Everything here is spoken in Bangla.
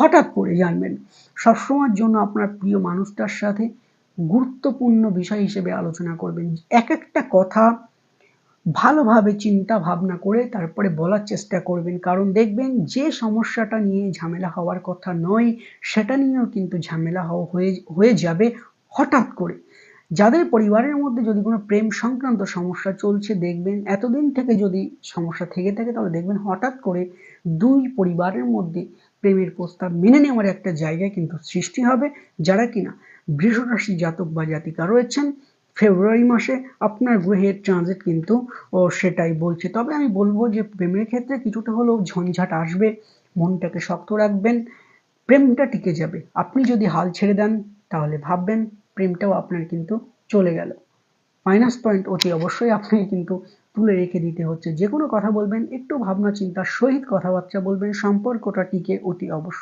হঠাৎ করে জানবেন। সবসময়ের জন্য আপনার প্রিয় মানুষটার সাথে গুরুত্বপূর্ণ বিষয় হিসেবে আলোচনা করবেন। এক-একটা কথা ভালোভাবে চিন্তা ভাবনা করে তারপরে বলার চেষ্টা করবেন। কারণ দেখবেন যে সমস্যাটা নিয়ে ঝামেলা হওয়ার কথা নয়, সেটা নিয়েও কিন্তু ঝামেলা হয়ে যাবে হঠাৎ করে। যাদের পরিবারের মধ্যে যদি কোনো প্রেম সংক্রান্ত সমস্যা চলছে দেখবেন এতদিন থেকে যদি সমস্যা থেকে থাকে তাহলে দেখবেন হঠাৎ করে ২ পরিবারের মধ্যে প্রেমের প্রস্তাব মেনে নেওয়ার একটা জায়গা কিন্তু সৃষ্টি হবে। যারা কিনা বৃষ রাশি জাতক বা জাতিকা রয়েছেন, ফেব্রুয়ারি মাসে আপনার গ্রহের ট্রানজিট কিন্তু সেটাই বলছে। তবে আমি বলব যে প্রেমের ক্ষেত্রে কিছুটা হলেও ঝঞ্ঝাট আসবে। মনটাকে শক্ত রাখবেন, প্রেমটা টিকে যাবে। আপনি যদি হাল ছেড়ে দেন তাহলে ভাববেন প্রেমটাও আপনার কিন্তু চলে গেল। মাইনাস পয়েন্ট অতি অবশ্যই আপনাকে কিন্তু তুলে রেখে দিতে হচ্ছে। যেকোনো কথা বলবেন একটু ভাবনা চিন্তার সহিত কথাবার্তা বলবেন, সম্পর্কটা টিকে অতি অবশ্যই